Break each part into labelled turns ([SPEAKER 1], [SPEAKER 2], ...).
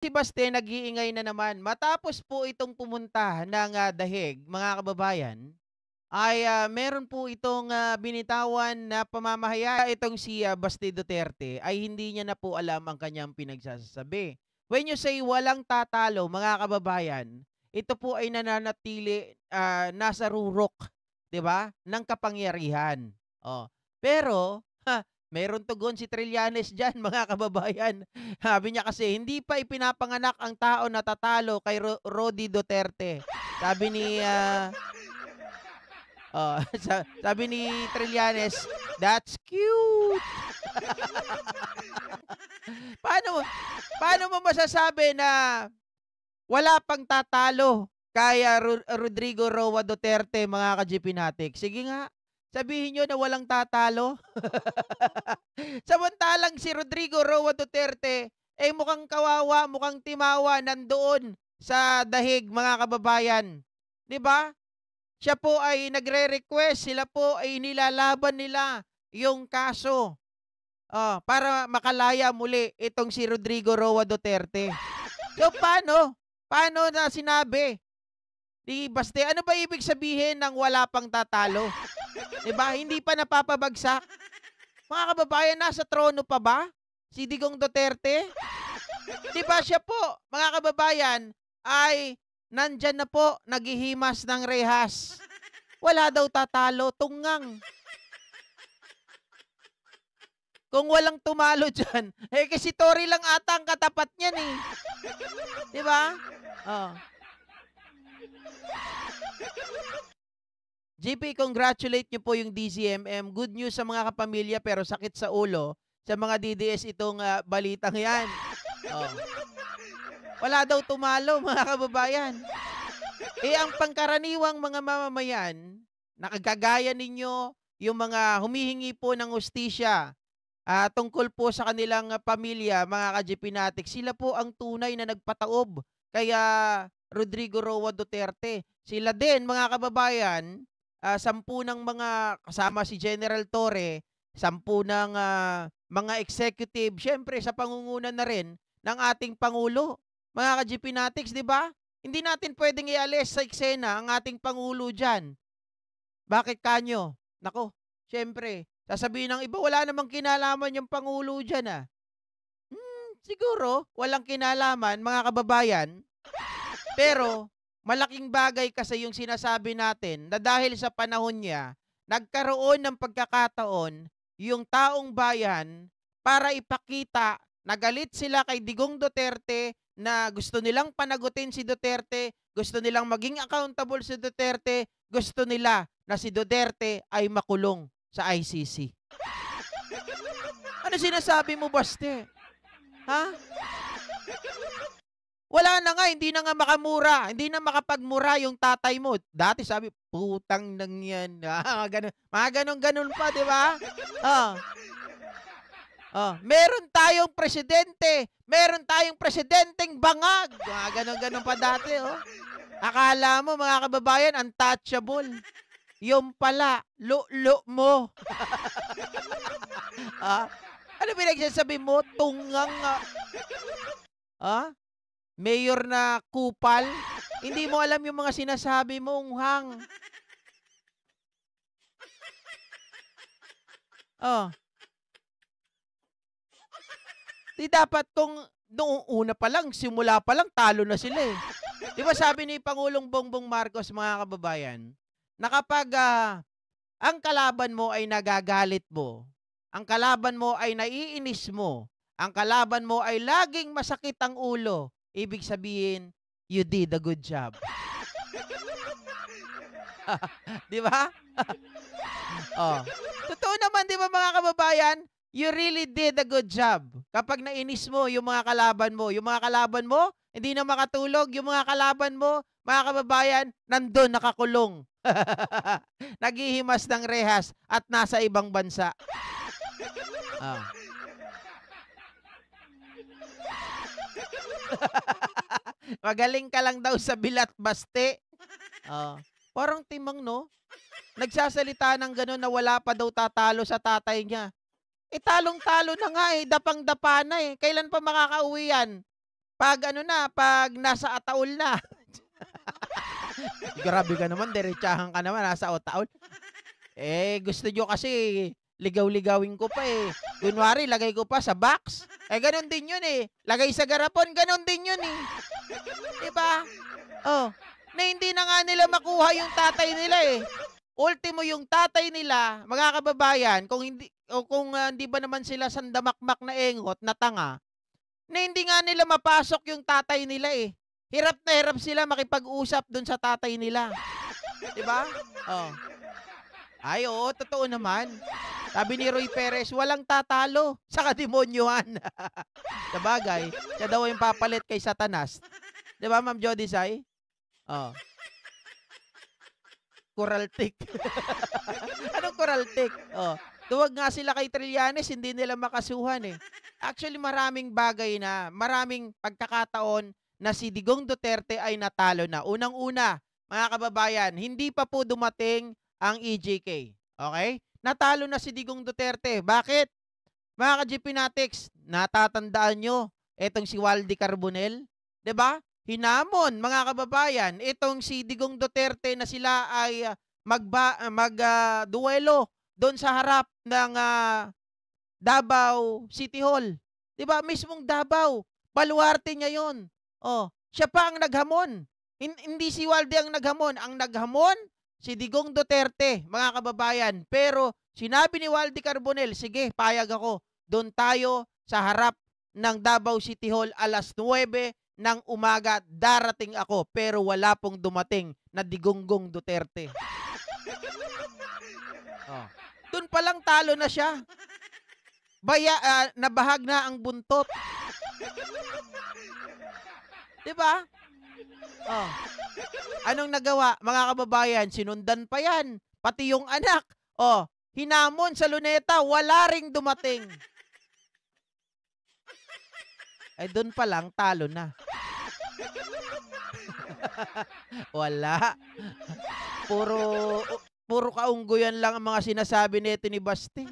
[SPEAKER 1] Si Baste nag-iingay na naman. Matapos po itong pumunta ng, dahig, mga kababayan, ay, meron po itong, binitawan na pamamahayag. Itong si, Baste Duterte ay hindi niya na po alam ang kanyang pinagsasasabi. When you say walang tatalo, mga kababayan, ito po ay nananatili, nasa rurok, 'di ba, ng kapangyarihan. Oh, pero, meron tugon si Trillanes diyan, mga kababayan. Sabi niya kasi, "Hindi pa ipinapanganak ang tao na tatalo kay Rody Duterte." Sabi ni, sabi ni Trillanes, "That's cute." Paano paano mo masasabi na wala pang tatalo kay, Rodrigo Roa Duterte, mga ka-GPnatic? Sige nga, sabihin niyo na walang tatalo. Samantalang si Rodrigo Roa Duterte, eh, mukhang kawawa, mukhang timawa, nandoon sa dahig, mga kababayan. 'Di ba? Siya po ay nagre-request, sila po ay nilalaban nila yung kaso, para makalaya muli itong si Rodrigo Roa Duterte. So paano? Paano na sinabi ni Baste? Ano ba ibig sabihin ng wala pang tatalo? 'Di ba? Hindi pa napapabagsak. Mga kababayan, nasa trono pa ba si Digong Duterte? 'Di ba siya po, mga kababayan, ay nandyan na po, naghihimas ng rehas. Wala daw tatalo, tunggang. Kung walang tumalo diyan, eh, kasi Tory lang ata ang katapat niyan, eh. 'Di ba? Oh. GP, congratulate niyo po yung DZMM. Good news sa mga kapamilya pero sakit sa ulo sa mga DDS itong, balitang 'yan. Oh. Wala daw tumalo, mga kababayan. Eh, ang pangkaraniwang mga mamamayan na kagaya ninyo, yung mga humihingi po ng hustisya, tungkol po sa kanilang, pamilya, mga ka-GPnatic, sila po ang tunay na nagpataob kay, Rodrigo Roa Duterte. Sila din, mga kababayan, 10 ng mga kasama si General Torre, 10 ng, mga executive, siyempre sa pangunguna na rin ng ating Pangulo. Mga ka-GPnatics, 'di ba? Hindi natin puwedeng ialis sa eksena ang ating Pangulo diyan. Bakit kanyo? Naku, siyempre sasabihin ng iba, "Wala namang kinalaman yung Pangulo diyan, ah." Siguro walang kinalaman, mga kababayan, pero malaking bagay kasi yung sinasabi natin na dahil sa panahon niya, nagkaroon ng pagkakataon yung taong bayan para ipakita na galit sila kay Digong Duterte, na gusto nilang panagutin si Duterte, gusto nilang maging accountable si Duterte, gusto nila na si Duterte ay makulong sa ICC. Ano sinasabi mo, Baste? Ha? Wala na nga, hindi na nga makamura, hindi na makapagmura yung tatay mo. Dati sabi, "Putang nang yan." Gano'n, mga gano'n-gano'n pa, 'di ba? Oh, "Meron tayong presidente, meron tayong presidenteng bangag." Mga gano'n-gano'n pa dati, oh. Akala mo, mga kababayan, untouchable. Yung pala, lulo mo. Ah, ano pinagsasabi mo? Tunggang, ah, mayor na kupal? Hindi mo alam yung mga sinasabi mong hang. Oh, 'di dapat kung noong una pa lang, simula pa lang talo na sila, eh. 'Di ba sabi ni Pangulong Bongbong Marcos, mga kababayan, na kapag, ang kalaban mo ay nagagalit mo, ang kalaban mo ay naiinis mo, ang kalaban mo ay laging masakit ang ulo, ibig sabihin, you did a good job. 'Di ba? Oh. Totoo naman, 'di ba, mga kababayan? You really did a good job. Kapag nainis mo yung mga kalaban mo, yung mga kalaban mo hindi na makatulog, yung mga kalaban mo, mga kababayan, nandun nakakulong. Naghihimas ng rehas at nasa ibang bansa. Oh. Magaling ka lang daw sa bilat, Baste. Oh. Parang timang, 'no? Nagsasalita ng gano'n na wala pa daw tatalo sa tatay niya. Eh, talong-talo na nga, eh, dapang-dapa na, eh. Kailan pa makakauwi yan? 'Pag ano na, 'pag nasa ataol na. Grabe ka naman, diretsahan ka naman, nasa ataol. Eh, gusto niyo kasi ligaw-ligawin ko pa, eh. Kunwari lagay ko pa sa box, eh, gano'n din 'yun, eh. Lagay sa garapon, gano'n din 'yun, eh. 'Di ba? Oh, na hindi na nga nila makuha yung tatay nila, eh. Ultimo yung tatay nila, mga kababayan, kung hindi o kung, hindi ba naman sila sandamakmak na engot na tanga, na hindi nga nila mapasok yung tatay nila, eh. Hirap na hirap sila makipag-usap dun sa tatay nila, 'di ba? Oh. Ay, oo, totoo naman. Sabi ni Roy Perez, walang tatalo sa kademonyohan. Sabagay, siya daw yung papalit kay Satanas. 'Di ba, Ma'am Jodisay? Oh, Coraltic. Anong Coraltic? Oh, duwag nga sila kay Trillanes, hindi nila makasuhan, eh. Actually, maraming bagay na, maraming pagkakataon na si Digong Duterte ay natalo na. Unang-una, mga kababayan, hindi pa po dumating ang EJK. Okay? Natalo na si Digong Duterte. Bakit? Mga ka-GP Natics, natatandaan nyo, etong si Waldy Carbonel, 'di ba? Hinamon, mga kababayan, itong si Digong Duterte na sila ay duelo doon sa harap ng Davao City Hall. 'Di ba? Mismong Davao, baluarte niya 'yon. Oh, siya pa ang naghamon. Hindi si Waldy ang naghamon. Ang naghamon si Digong Duterte, mga kababayan. Pero sinabi ni Waldy Carbonel, sige, payag ako. Doon tayo sa harap ng Davao City Hall alas 9 ng umaga, darating ako. Pero wala pong dumating na Digonggong Duterte. Oh. Doon pa lang talo na siya. Nabahag na ang buntot. 'Di ba? Oh. Anong nagawa, mga kababayan? Sinundan pa yan. Pati yung anak. Oh, hinamon sa Luneta, wala ring dumating. Ay, doon pa lang, talo na. Wala. Puro, puro kaunggoyan lang ang mga sinasabi nito ni Basti.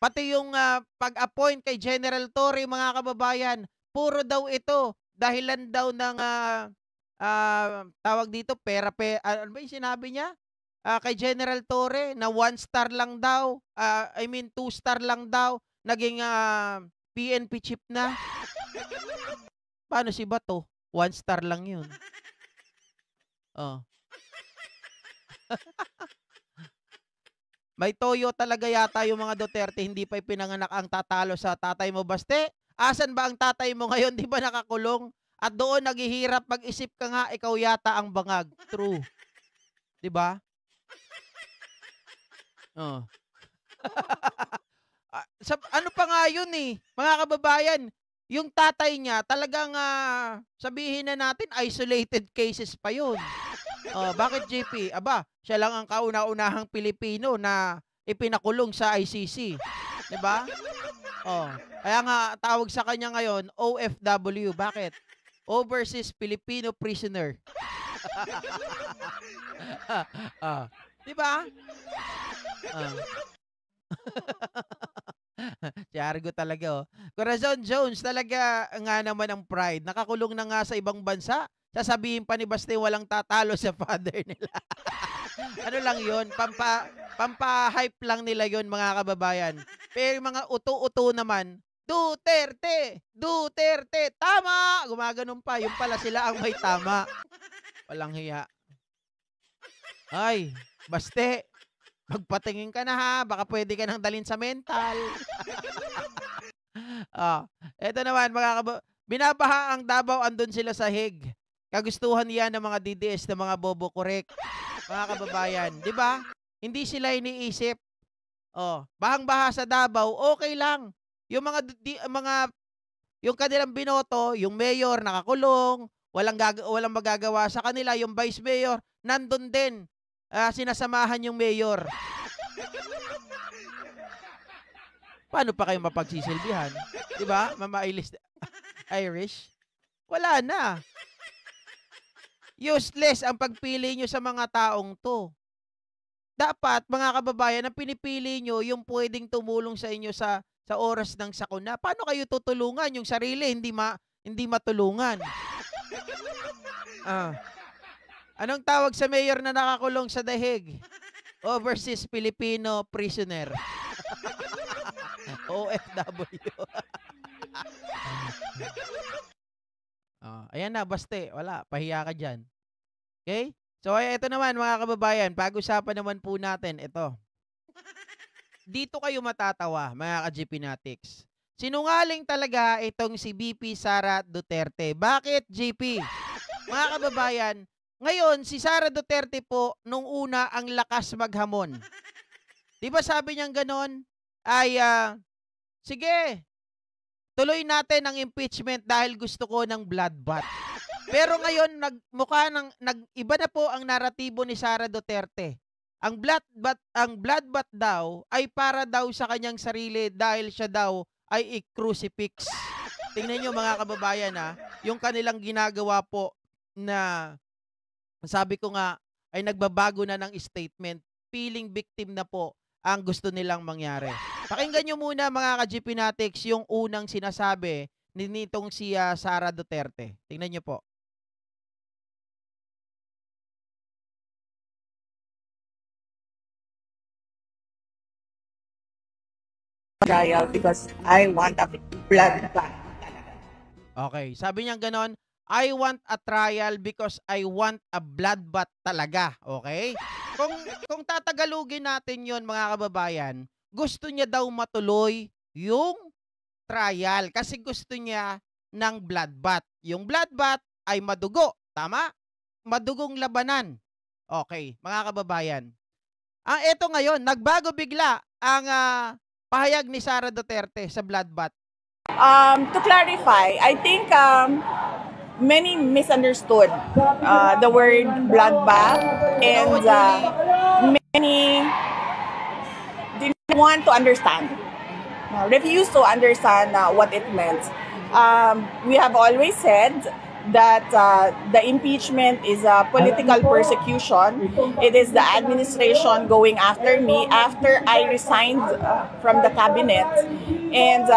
[SPEAKER 1] Pati yung pag-appoint kay General Torre, mga kababayan, puro daw ito. Dahilan daw ng tawag dito, ano ba yung sinabi niya? Kay General Torre na 1 star lang daw, 2 star lang daw, naging PNP chief na. Paano si Bato? 1 star lang yun. Oh. May toyo talaga yata yung mga Duterte, hindi pa pinanganak ang tatalo sa tatay mo, Baste. Asan ba ang tatay mo ngayon? Di ba nakakulong? At doon naghihirap, mag-isip ka nga, ikaw yata ang bangag. True. 'Di ba? Oh. Ano pa nga yun, eh, mga kababayan, yung tatay niya talagang sabihin na natin isolated cases pa yun. Oh, bakit JP? Aba, siya lang ang kauna-unahang Pilipino na ipinakulong sa ICC, 'di ba? Oh, kaya nga tawag sa kanya ngayon OFW. Bakit? Overseas Filipino Prisoner. Ah, 'di ba? Ah. Si Argo talaga, oh. Corazon Jones talaga nga naman ang pride. Nakakulong na nga sa ibang bansa. Sasabihin pa ni Baste walang tatalo sa father nila. Ano lang 'yon, pampa-hype lang nila 'yon, mga kababayan. Pero yung mga uto-uto naman, Duterte! Duterte! Tama! Gumaganon pa. Yung pala sila ang may tama. Walang hiya. Ay, Baste, magpatingin ka na ha. Baka pwede ka nang dalhin sa mental. Eto naman, binabaha ang Davao, andun sila sa Hague. Kagustuhan yan ng mga DDS na mga bobo korek. Mga kababayan, 'di ba? Hindi sila iniisip. Oh, bahang-baha sa Davao, okay lang. Yung yung kanilang binoto, yung mayor nakakulong, walang magagawa sa kanila, yung vice mayor nandun din. Sinasamahan yung mayor. Paano pa kayo mapagsisilbihan? 'Di ba? Mama Irish? Wala na. Useless ang pagpili nyo sa mga taong 'to. Dapat, mga kababayan, ang pinipili nyo yung pwedeng tumulong sa inyo sa oras ng sakuna. Paano kayo tutulungan yung sarili, hindi matulungan. Ah, anong tawag sa mayor na nakakulong sa dahig? Overseas Filipino prisoner. OFW. Ayan na, baste. Wala, pahiya ka dyan. Okay? So, ito naman mga kababayan, pag-usapan naman po natin ito. Dito kayo matatawa, mga ka-GPnatics. Sinungaling talaga itong si VP Sara Duterte. Bakit, GP? Mga kababayan, ngayon, si Sara Duterte po, nung una, ang lakas maghamon. Di ba sabi niyang ganon? Ay, sige, tuloy natin ang impeachment dahil gusto ko ng bloodbath. Pero ngayon, iba na po ang naratibo ni Sara Duterte. Ang bloodbath daw ay para daw sa kanyang sarili dahil siya daw ay i-crucifix. Tingnan nyo mga kababayan yung kanilang ginagawa po na sabi ko nga ay nagbabago na ng statement. Feeling victim na po ang gusto nilang mangyari. Pakinggan nyo muna mga ka-GPnatics yung unang sinasabi nitong si Sara Duterte. Tingnan nyo po.
[SPEAKER 2] Trial because I want a bloodbath.
[SPEAKER 1] Okay, sabi niya ganon, I want a trial because I want a bloodbath talaga. Okay? Kung tatagalugin natin yon mga kababayan, gusto niya daw matuloy yung trial kasi gusto niya ng bloodbath. Yung bloodbath ay madugo. Tama? Madugong labanan. Okay, mga kababayan. Eto ngayon, nagbago bigla ang pahayag ni Sara Duterte sa bloodbath.
[SPEAKER 2] To clarify, I think many misunderstood the word bloodbath and many didn't want to understand, refused to understand what it meant. We have always said that the impeachment is a political persecution. It is the administration going after me after I resigned from the cabinet. And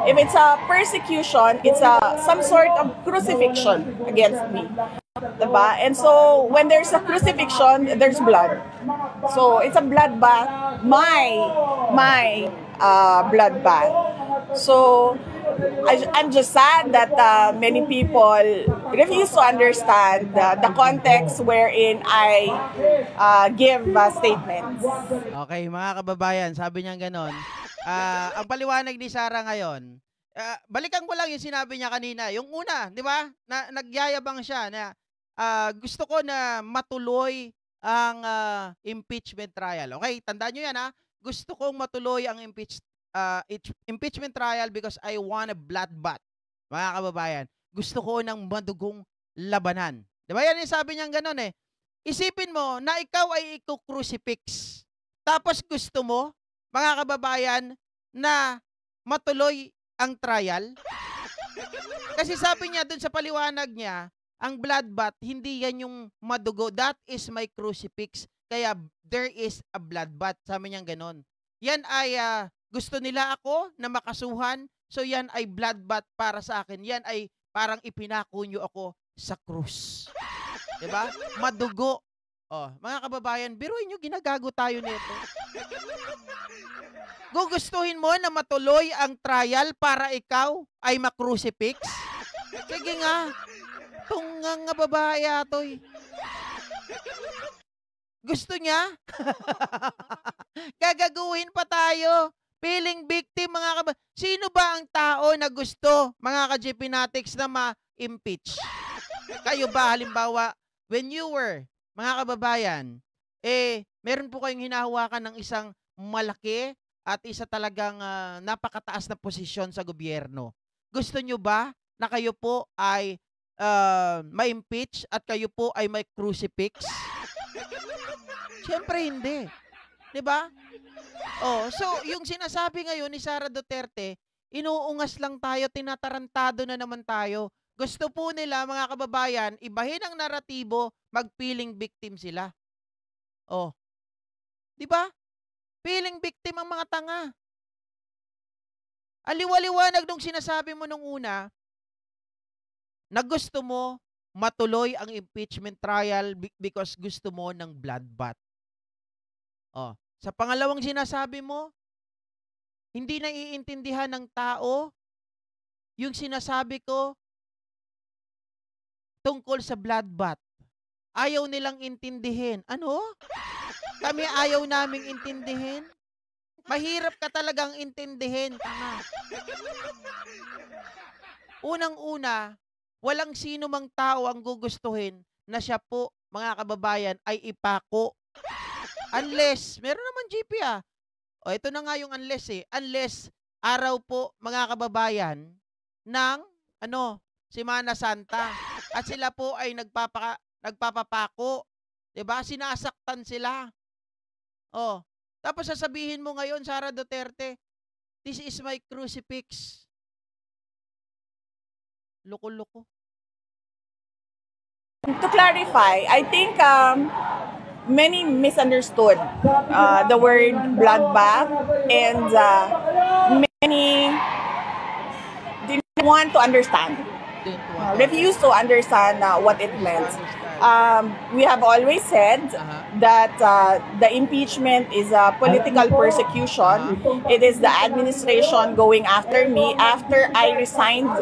[SPEAKER 2] if it's a persecution, it's some sort of crucifixion against me. Diba? And so when there's a crucifixion, there's blood. So it's a bloodbath, my bloodbath. So I'm just sad that many people refuse to understand the context wherein I give statements.
[SPEAKER 1] Okay, mga kababayan, sabi niya ganon. Ang paliwanag ni Sara ngayon, balikan ko lang yung sinabi niya kanina. Yung una, di ba? Nagyayabang siya na gusto ko na matuloy ang impeachment trial. Okay, tandaan nyo yan Gusto kong matuloy ang impeachment trial because I want a bloodbath. Mga kababayan, gusto ko ng madugong labanan. Di ba yan yung sabi niyang ganon Isipin mo na ikaw ay i-crucifix. Tapos gusto mo, mga kababayan, na matuloy ang trial. Kasi sabi niya dun sa paliwanag niya, ang bloodbath, hindi yan yung madugo. That is my crucifix. Kaya there is a bloodbath. Sabi niya ganon. Yan ay gusto nila ako na makasuhan. So yan ay bloodbath para sa akin. Yan ay parang ipinako nyo ako sa krus. Diba? Madugo. Mga kababayan, biruin nyo, ginagago tayo nito. Gugustuhin mo na matuloy ang trial para ikaw ay makrucifix? Sige nga. Tungang nga babae atoy. Gusto niya? Gagaguhin pa tayo. Feeling victim, mga kababayan. Sino ba ang tao na gusto, mga ka-GPnatics, na ma-impeach? Kayo ba, halimbawa, when you were, mga kababayan, meron po kayong hinahawakan ng isang malaki at isa talagang napakataas na posisyon sa gobyerno. Gusto nyo ba na kayo po ay ma-impeach at kayo po ay may crucifix? Siyempre hindi. 'Di ba? So yung sinasabi ngayon ni Sara Duterte, inuungas lang tayo, tinatarantado na naman tayo. Gusto po nila, mga kababayan, ibahin ang naratibo, mag-feeling victim sila. 'Di ba? Feeling victim ang mga tanga. Aliwaliwanag nung sinasabi mo nung una, na gusto mo matuloy ang impeachment trial because gusto mo ng bloodbath. Oh, sa pangalawang sinasabi mo, hindi naiintindihan ng tao yung sinasabi ko tungkol sa bloodbath. Ayaw nilang intindihin. Ano? Kami ayaw naming intindihin? Mahirap ka talagang intindihin, tanga. Unang-una, walang sino mang tao ang gugustuhin na siya po, mga kababayan, ay ipako. Unless, meron naman GP O, ito na nga yung unless Unless, araw po, mga kababayan, ng, Semana Santa. At sila po ay nagpapapako. 'Di ba? Sinasaktan sila. Oh. Tapos sasabihin mo ngayon, Sara Duterte, this is my crucifix. Loko-loko.
[SPEAKER 2] To clarify, I think many misunderstood the word bloodbath, and many didn't want to understand, refused to understand what it meant. We have always said that the impeachment is a political persecution. It is the administration going after me after I resigned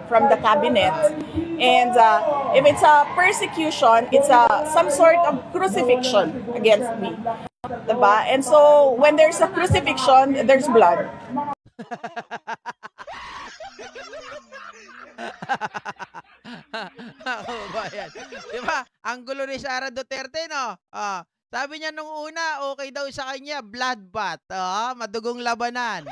[SPEAKER 2] from the cabinet. And if it's a persecution, it's some sort of crucifixion against me. Diba? And so when there's a crucifixion, there's blood.
[SPEAKER 1] Kababayan. Di ba? Ang gulo ni Sara Duterte, no? Sabi niya nung una, okay daw sa kanya, bloodbath. Madugong labanan.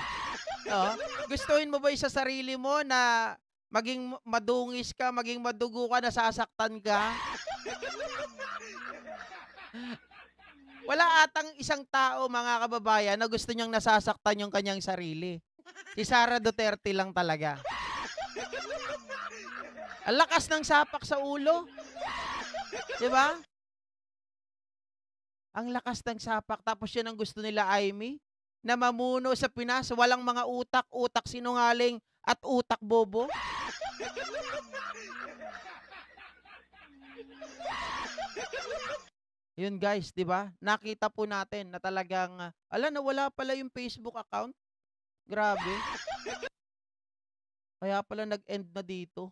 [SPEAKER 1] Gustuhin mo ba sa sarili mo na maging madungis ka, maging madugo ka, nasasaktan ka? Wala atang isang tao, mga kababayan, na gusto niyang nasasaktan yung kanyang sarili. Si Sara Duterte lang talaga. Ang lakas ng sapak sa ulo. 'Di ba? Ang lakas ng sapak. Tapos yan ang gusto nila, Amy, na mamuno sa Pinas. Walang mga utak, utak sinungaling, at utak bobo. Yun guys, 'di ba? Nakita po natin na talagang nawala pala yung Facebook account. Grabe. Kaya pala nag-end na dito.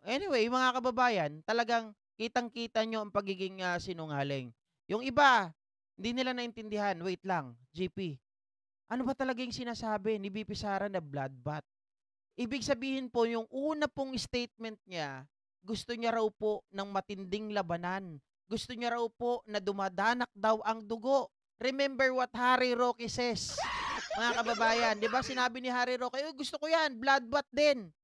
[SPEAKER 1] Anyway, mga kababayan, talagang kitang-kita nyo ang pagiging sinungaling. Yung iba, hindi nila naintindihan. Wait lang, GP. Ano ba talaga yung sinasabi ni VP Sara na bloodbath? Ibig sabihin po, yung una pong statement niya, gusto niya raw po ng matinding labanan. Gusto niya raw po na dumadanak daw ang dugo. Remember what Harry Roque says, mga kababayan. Diba sinabi ni Harry Roque, gusto ko yan, bloodbath din.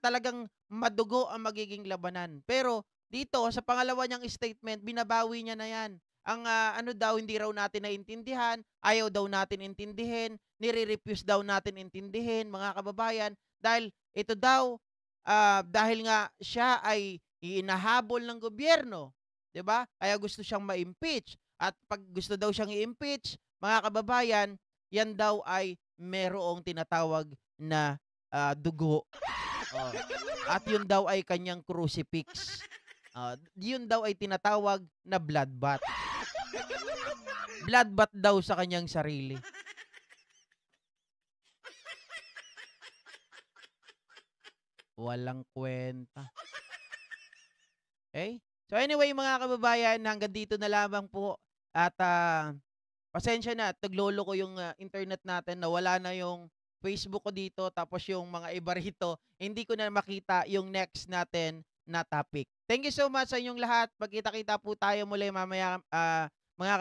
[SPEAKER 1] Talagang madugo ang magiging labanan. Pero dito, sa pangalawa niyang statement, binabawi niya na yan. Ang daw, hindi raw natin naintindihan, ayaw daw natin intindihin, nire-refuse daw natin intindihin, mga kababayan, dahil ito daw, dahil nga siya ay inahabol ng gobyerno, 'di ba? Kaya gusto siyang ma-impeach. At pag gusto daw siyang i-impeach, mga kababayan, yan daw ay merong tinatawag na dugo. At yun daw ay kanyang crucifix. Yun daw ay tinatawag na bloodbath. Bloodbath daw sa kanyang sarili. Walang kwenta. Okay? So anyway, mga kababayan, hanggang dito na lamang po. At pasensya na, taglolo ko yung internet natin na wala na yung Facebook ko dito, tapos yung mga iba rito, hindi ko na makita yung next natin na topic. Thank you so much sa inyong lahat. Magkita-kita po tayo muli mamaya, mga